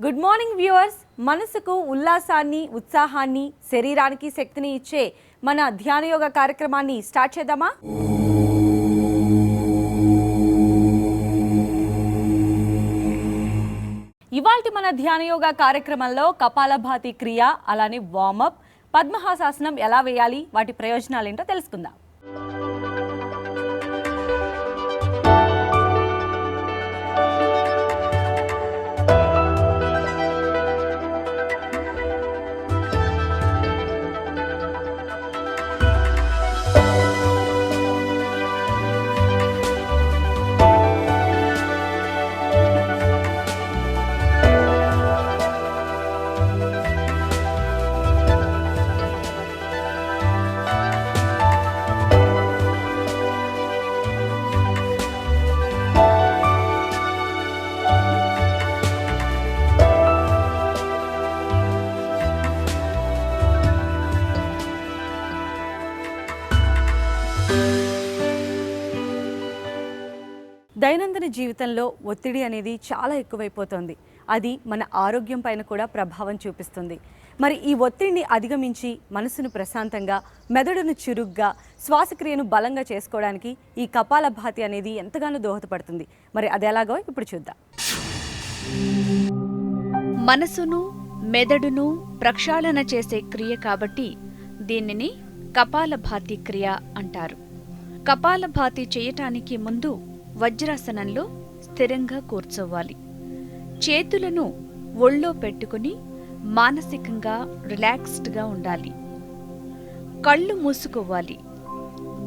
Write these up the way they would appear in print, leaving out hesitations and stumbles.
Good morning viewers. మనసుకు ఉల్లాసాన్ని, ఉత్సాహాన్ని, శరీరానికి శక్తిని ఇచ్చే మన ధ్యాన యోగ కార్యక్రమాన్ని స్టార్ట్ చేద్దామా? ఇవాల్టి మన ధ్యాన యోగ కార్యక్రమంలో కపాలభాతి క్రియ, అలానే వార్మప్, పద్మహాసాసనం ఎలా వేయాలి, వాటి ప్రయోజనాలు ఏంటో తెలుసుకుందాం. దైనందిన జీవితంలో ఒత్తిడి అనేది చాలా ఎక్కువైపోతుంది. అది మన ఆరోగ్యం పైన కూడా ప్రభావం చూపిస్తుంది. మరి ఈ ఒత్తిడిని అధిగమించి మనసును ప్రశాంతంగా, మెదడును చురుగ్గా, శ్వాసక్రియను బలంగా చేసుకోవడానికి ఈ కపాలభాతి అనేది ఎంతగానో దోహదపడుతుంది. మరి అది ఎలాగో ఇప్పుడు చూద్దాం. మనసును, మెదడును ప్రక్షాళన చేసే క్రియ కాబట్టి దీనిని కపాలభాతి క్రియ అంటారు. కపాలభాతి చేయటానికి ముందు వజ్రాసనంలో స్థిరంగా కూర్చోవాలి. చేతులను ఒళ్ళో పెట్టుకుని మానసికంగా రిలాక్స్డ్గా ఉండాలి. కళ్ళు మూసుకోవాలి.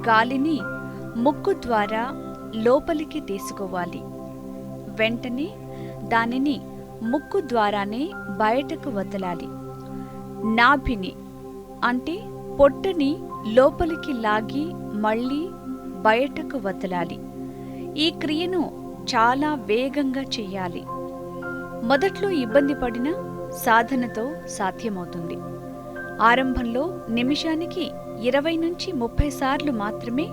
గాలిని ముక్కు ద్వారా లోపలికి తీసుకోవాలి. వెంటనే దానిని ముక్కు ద్వారానే బయటకు వదలాలి. నాభిని అంటే పొట్టని లోపలికి లాగి మళ్ళీ బయటకు వదలాలి. ఈ క్రియను చాలా వేగంగా చెయ్యాలి. మొదట్లో ఇబ్బంది పడినా సాధనతో సాధ్యమవుతుంది. ఆరంభంలో నిమిషానికి 20 నుంచి 30 సార్లు మాత్రమే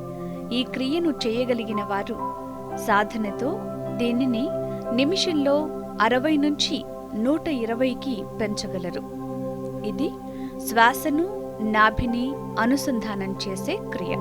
ఈ క్రియను చేయగలిగిన వారు సాధనతో దీనిని నిమిషంలో 60 నుంచి 120కి పెంచగలరు. ఇది శ్వాసను, నాభిని అనుసంధానం చేసే క్రియ.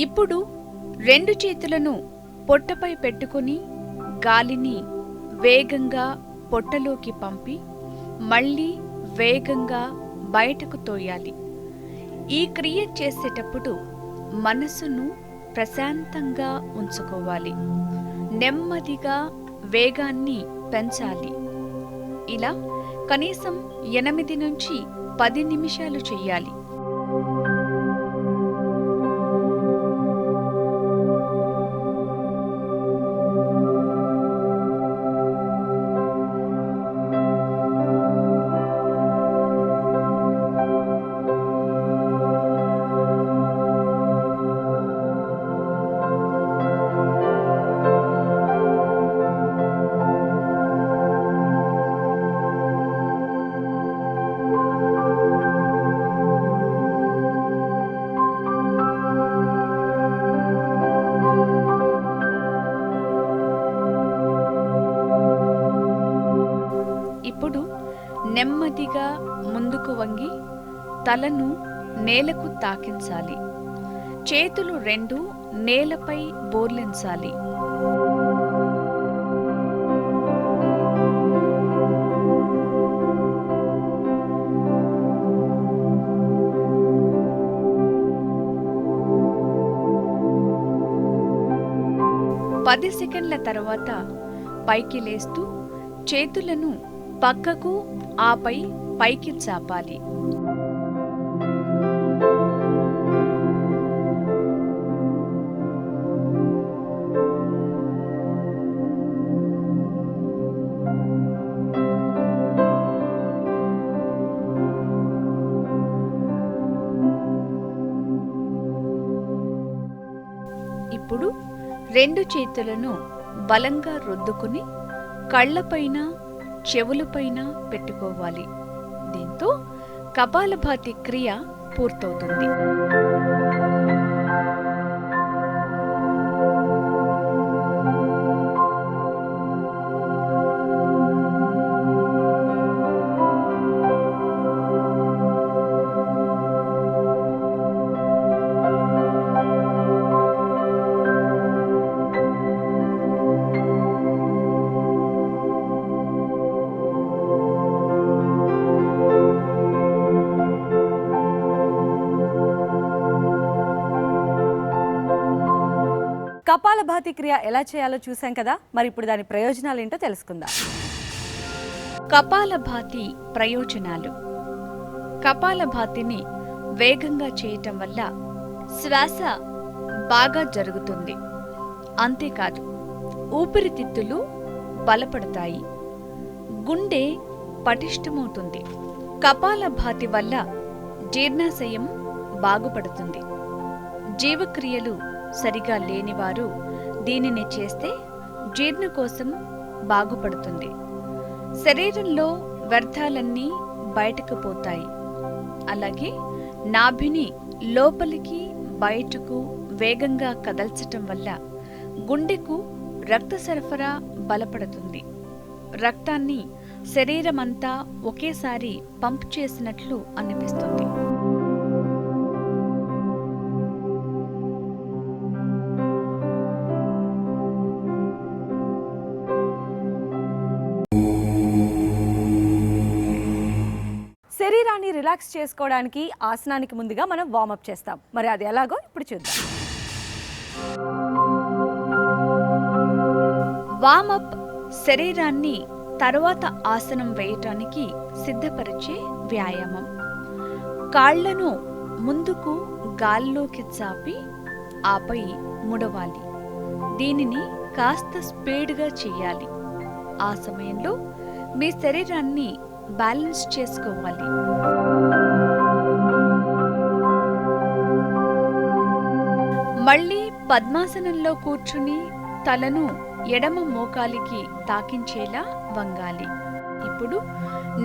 ఇప్పుడు 2 చేతులను పొట్టపై పెట్టుకుని గాలిని వేగంగా పొట్టలోకి పంపి మళ్ళీ వేగంగా బయటకు తోయాలి. ఈ క్రియ చేసేటప్పుడు మనసును ప్రశాంతంగా ఉంచుకోవాలి. నెమ్మదిగా వేగాన్ని పెంచాలి. ఇలా కనీసం 8 నుంచి 10 నిమిషాలు చెయ్యాలి. ఇప్పుడు నెమ్మదిగా ముందుకు వంగి తలను నేలకు తాకించాలి. చేతులు 2 నేలపై బోర్లించాలి. 10 సెకండ్ల తర్వాత పైకి లేస్తూ చేతులను పక్కకు ఆపై పైకి చాపాలి. ఇప్పుడు 2 చేతులను బలంగా రుద్దుకుని కళ్ళపైన చెవులపైన పెట్టుకోవాలి. దీంతో కపాలభాతి క్రియ పూర్తవుతుంది. కపాలభాతి క్రియ ఎలా చేయాలో చూసాం కదా, మరి ఇప్పుడు దాని ప్రయోజనాలు ఏంటో తెలుసుకుందాం. కపాలభాతి ప్రయోజనాలు. కపాలభాతిని వేగంగా చేయటం వల్ల శ్వాస బాగా జరుగుతుంది. అంతేకాదు, ఊపిరితిత్తులు బలపడతాయి, గుండె పటిష్టమవుతుంది. కపాలభాతి వల్ల జీర్ణాశయం బాగుపడుతుంది. జీవక్రియలు సరిగా లేనివారు దీనిని చేస్తే జీర్ణకోశం బాగుపడుతుంది. శరీరంలో వ్యర్థాలన్నీ బయటకు పోతాయి. అలాగే నాభిని లోపలికి బయటకు వేగంగా కదల్చటం వల్ల గుండెకు రక్త సరఫరా బలపడుతుంది. రక్తాన్ని శరీరమంతా ఒకేసారి పంప్ చేసినట్లు అనిపిస్తుంది. శరీరాన్ని రిలాక్స్ చేసుకోవడానికి ఆసనానికి ముందుగా మనం వార్మప్ చేస్తాం. మరి అది ఎలాగో ఇప్పుడు చూద్దాం. వార్మప్ శరీరాన్ని తరువాత ఆసనం వేయటానికి సిద్ధపరిచే వ్యాయామం. కాళ్లను ముందుకు గాల్లోకి చాపి ఆపై ముడవాలి. దీనిని కాస్త స్పీడ్గా చేయాలి. ఆ సమయంలో మీ శరీరాన్ని బ్యాలెన్స్ చేసుకోవాలి. మళ్ళీ పద్మాసనంలో కూర్చుని తలను ఎడమ మోకాలికి తాకించేలా వంగాలి. ఇప్పుడు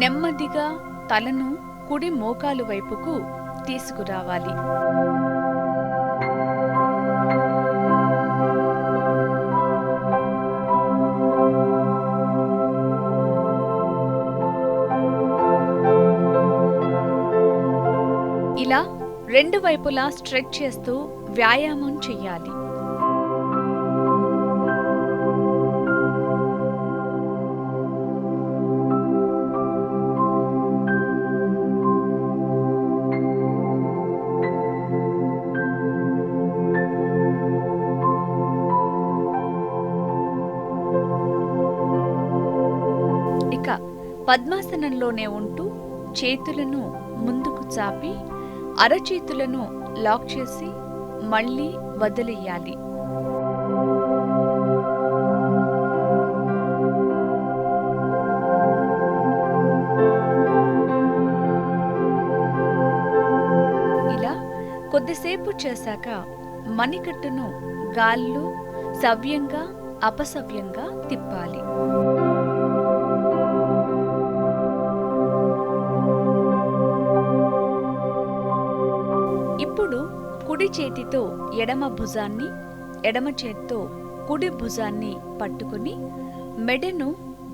నెమ్మదిగా తలను కుడి మోకాలు వైపుకు తీసుకురావాలి. ఇలా 2 వైపులా స్ట్రెచ్ చేస్తూ వ్యాయామం చెయ్యాలి. ఇక పద్మాసనంలోనే ఉంటూ చేతులను ముందుకు చాపి అరచేతులను లాక్ చేసి మళ్ళీ వదిలేయాలి. ఇలా కొద్దిసేపు చేశాక మణికట్టును గాల్లో సవ్యంగా అపసవ్యంగా తిప్పాలి. ఇప్పుడు కుడి చేతితో ఎడమ భుజాన్ని, ఎడమ చేత్తో కుడి భుజాన్ని పట్టుకుని మెడను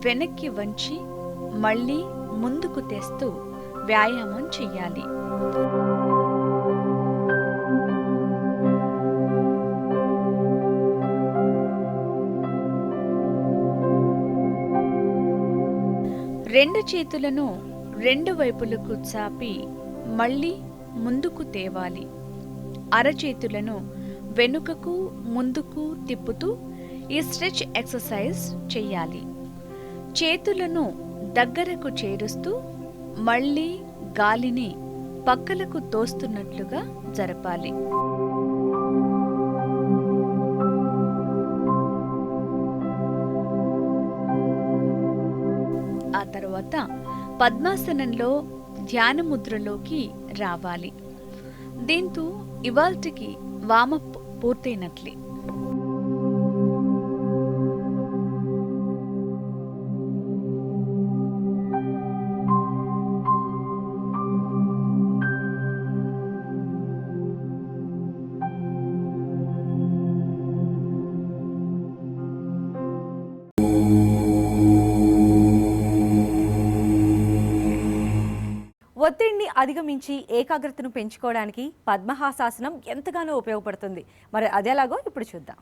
వెనక్కి వంచి మళ్ళీ ముందుకు తెస్తూ వ్యాయామం చెయ్యాలి. రెండు చేతులను 2 వైపులకు చాపి మళ్ళీ ముందుకు తేవాలి. అరచేతులను వెనుకకు ముందుకు తిప్పుతూ ఈ స్ట్రెచ్ ఎక్సర్సైజ్ చెయ్యాలి. చేతులను దగ్గరకు చేరుస్తూ మళ్ళీ గాలిని పక్కలకు తోస్తున్నట్లుగా జరపాలి. ఆ తర్వాత పద్మాసనంలో ధ్యాన ముద్రలోకి రావాలి. దీంతో ఇవాల్టికి వామప్ పూర్తయినట్లే. ఒత్తిడిని అధిగమించి ఏకాగ్రతను పెంచుకోవడానికి పద్మహాసాసనం ఎంతగానో ఉపయోగపడుతుంది. మరి అదేలాగో ఇప్పుడు చూద్దాం.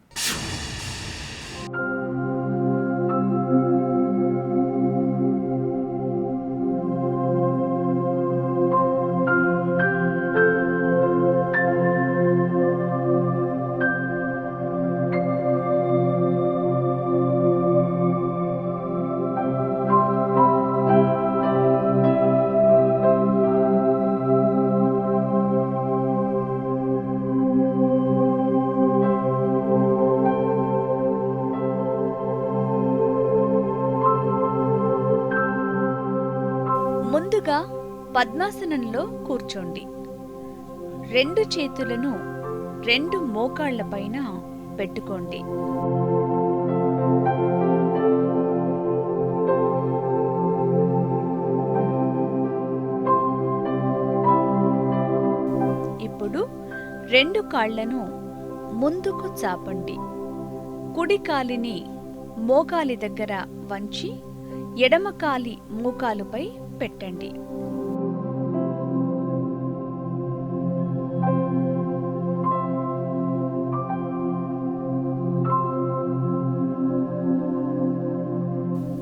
ముందుగా పద్మాసనంలో కూర్చోండి. 2 చేతులను 2 మోకాళ్ల పైన పెట్టుకోండి. ఇప్పుడు 2 కాళ్లను ముందుకు చాపండి. కుడి కాలిని మోకాలి దగ్గర వంచి ఎడమ కాలి మోకాలుపై పెట్టండి.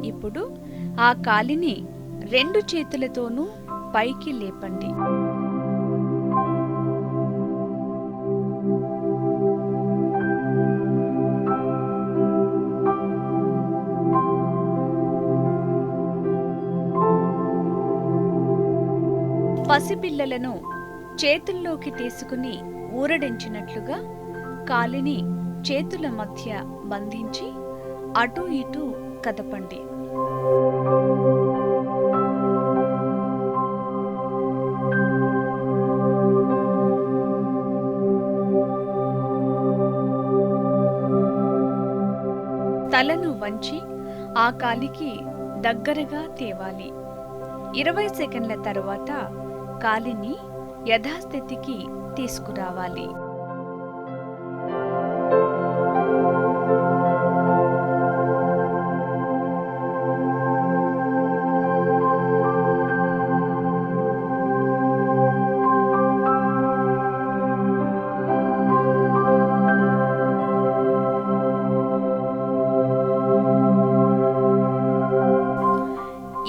ఇప్పుడు ఆ కాలిని 2 చేతులతోనూ పైకి లేపండి. పసిపిల్లలను చేతుల్లోకి తీసుకుని ఊరడించినట్లుగా కాలిని చేతుల మధ్య బంధించి అటూ ఇటూ కదపండి. తలను వంచి ఆ కాలికి దగ్గరగా తేవాలి. 20 సెకండ్ల తరువాత కాలిని యథాస్థితికి తీసుకురావాలి.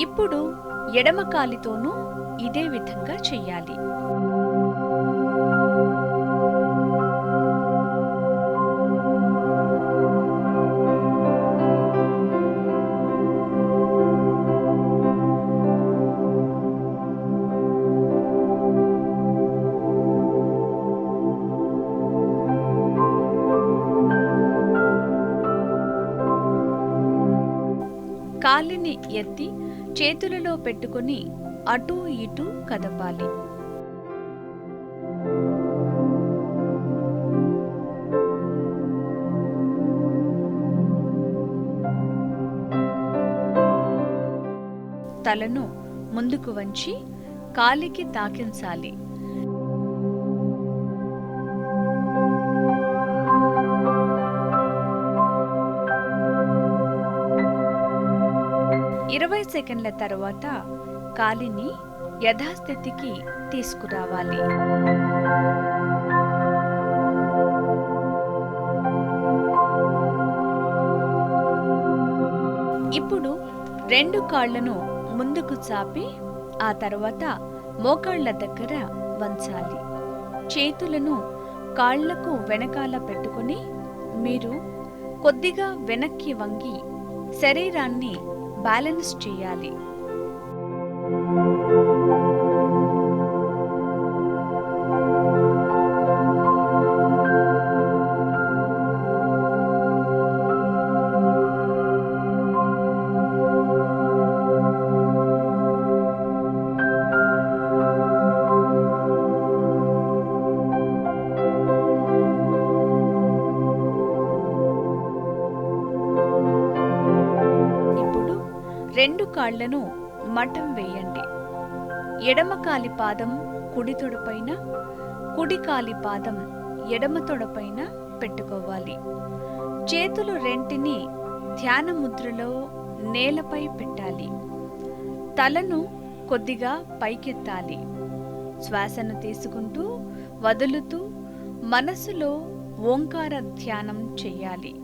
ఇప్పుడు ఎడమ కాలితోనూ ఇదే విధంగా చెయ్యాలి. కాలిని ఎత్తి చేతులలో పెట్టుకుని అటూ ఇటూ కదపాలి. తలను ముందుకు వంచి కాలికి తాకించాలి. ఇరవై సెకండ్ల తరువాత కాలిని యథాస్థితికి తీసుకురావాలి. ఇప్పుడు 2 కాళ్లను ముందుకు చాపి ఆ తర్వాత మోకాళ్ల దగ్గర వంచాలి. చేతులను కాళ్లకు వెనకాల పెట్టుకుని మీరు కొద్దిగా వెనక్కి వంగి శరీరాన్ని బ్యాలెన్స్ చేయాలి. రెండు కాళ్లను మఠం వేయండి. ఎడమ కాలి పాదం కుడి తొడపైన, కుడి కాలి పాదం ఎడమ తొడపైన పెట్టుకోవాలి. చేతులు రెంటిని ధ్యాన ముద్రలో నేలపై పెట్టాలి. తలను కొద్దిగా పైకెత్తాలి. శ్వాసను తీసుకుంటూ వదులుతూ మనసులో ఓంకార ధ్యానం చెయ్యాలి.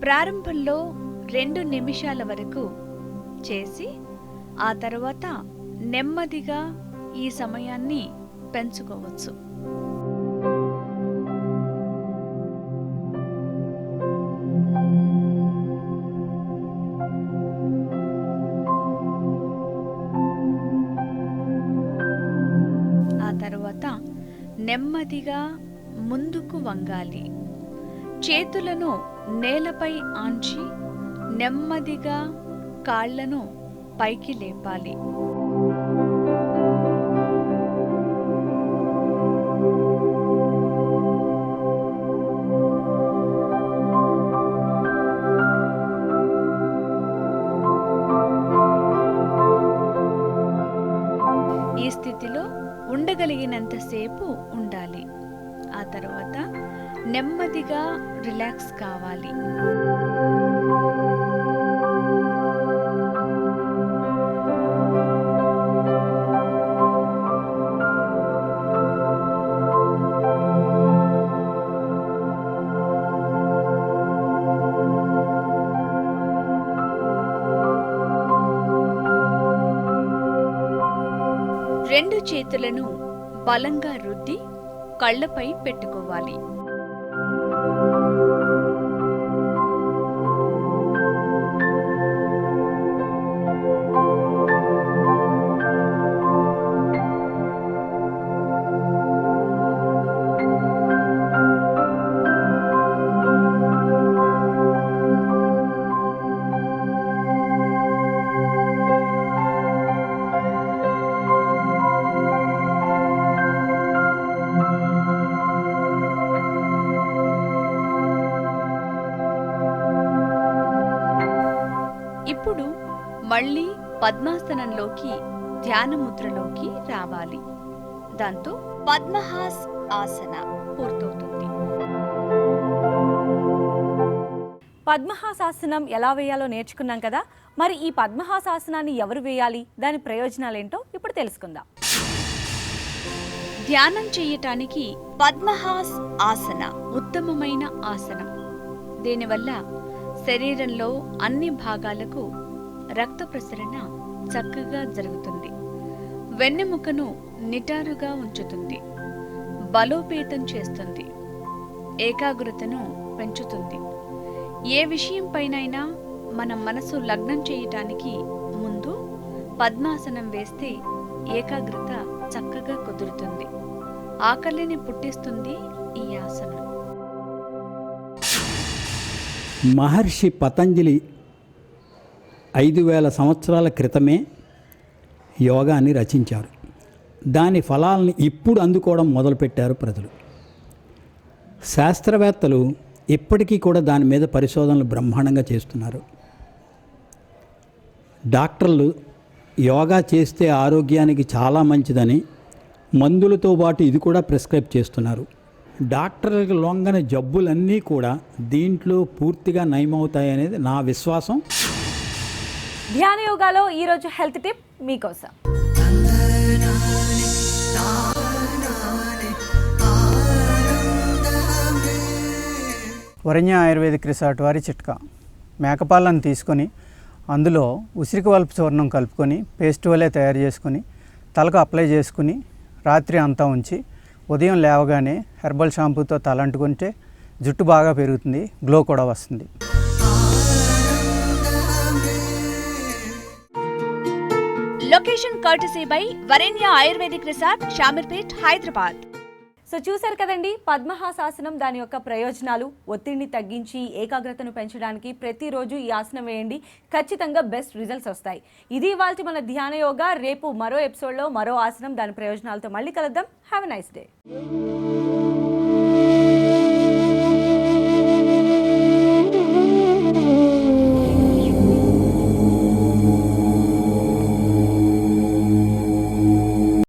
ప్రారంభంలో 2 నిమిషాల వరకు చేసి ఆ తర్వాత నెమ్మదిగా ఈ సమయాన్ని పెంచుకోవచ్చు. ఆ తర్వాత నెమ్మదిగా ముందుకు వంగాలి. చేతులను నేలపై ఆంచి నెమ్మదిగా కాళ్లను పైకి లేపాలి. ఈ స్థితిలో ఉండగలిగినంతసేపు ఉండాలి. ఆ తర్వాత నెమ్మదిగా రిలాక్స్ కావాలి. రెండు చేతులను బలంగా రుద్ది కళ్ళపై పెట్టుకోవాలి. ఇప్పుడు మళ్ళీ పద్మాసనంలోకి ధ్యాన ముద్రలోకి రావాలి. దాంతో పద్మహాస్ ఆసన పూర్తవుతుంది. పద్మహాసాసనం ఎలా వేయాలో నేర్చుకున్నాం కదా. మరి ఈ పద్మహాసాసనాన్ని ఎవరు వేయాలి, దాని ప్రయోజనాలేంటో ఇప్పుడు తెలుసుకుందాం. ధ్యానం చేయటానికి పద్మహాస్ ఆసన ఉత్తమమైన ఆసనం. దీనివల్ల శరీరంలో అన్ని భాగాలకు రక్త ప్రసరణ చక్కగా జరుగుతుంది. వెన్నెముకను నిటారుగా ఉంచుతుంది. బలోపేతం చేస్తుంది. ఏకాగ్రతను పెంచుతుంది. ఏ విషయంపైనైనా మన మనసు లగ్నం చేయటానికి ముందు పద్మాసనం వేస్తే ఏకాగ్రత చక్కగా కుదురుతుంది. ఆకలిని పుట్టిస్తుంది ఈ ఆసనం. మహర్షి పతంజలి 5000 సంవత్సరాల క్రితమే యోగాన్ని రచించారు. దాని ఫలాల్ని ఇప్పుడు అందుకోవడం మొదలుపెట్టారు ప్రజలు. శాస్త్రవేత్తలు ఇప్పటికీ కూడా దాని మీద పరిశోధనలు బ్రహ్మాండంగా చేస్తున్నారు. డాక్టర్లు యోగా చేస్తే ఆరోగ్యానికి చాలా మంచిదని మందులతో పాటు ఇది కూడా ప్రిస్క్రైబ్ చేస్తున్నారు. డాక్టర్లకు లొంగని జబ్బులన్నీ కూడా దీంట్లో పూర్తిగా నయమవుతాయనేది నా విశ్వాసం. ధ్యాన యోగాలో ఈరోజు హెల్త్ టిప్ మీకోసం. వరణ్య ఆయుర్వేదిక్ రిసార్ట్ వారి చిట్కా. మేకపాలను తీసుకొని అందులో ఉసిరికి వల్ప చూర్ణం కలుపుకొని పేస్ట్ వలె తయారు చేసుకొని తలకు అప్లై చేసుకుని రాత్రి అంతా ఉంచి ఉదయం లేవగానే హెర్బల్ షాంపూతో తలంటుకుంటే జుట్టు బాగా పెరుగుతుంది, గ్లో కూడా వస్తుంది. Location courtesy by Varenya ayurvedic resort, Shamirpet, Hyderabad. So చూశారు కదండి పద్మహాసాసనం, దాని యొక్క ప్రయోజనాలు. ఒత్తిడిని తగ్గించి ఏకాగ్రతను పెంచడానికి ప్రతిరోజు ఈ ఆసనం వేయండి, ఖచ్చితంగా బెస్ట్ రిజల్ట్స్ వస్తాయి. ఇది ఇవాల్టి మన ధ్యాన యోగా. రేపు మరో ఎపిసోడ్లో మరో ఆసనం, దాని ప్రయోజనాలతో మళ్ళీ కలుద్దాం. Have a nice day.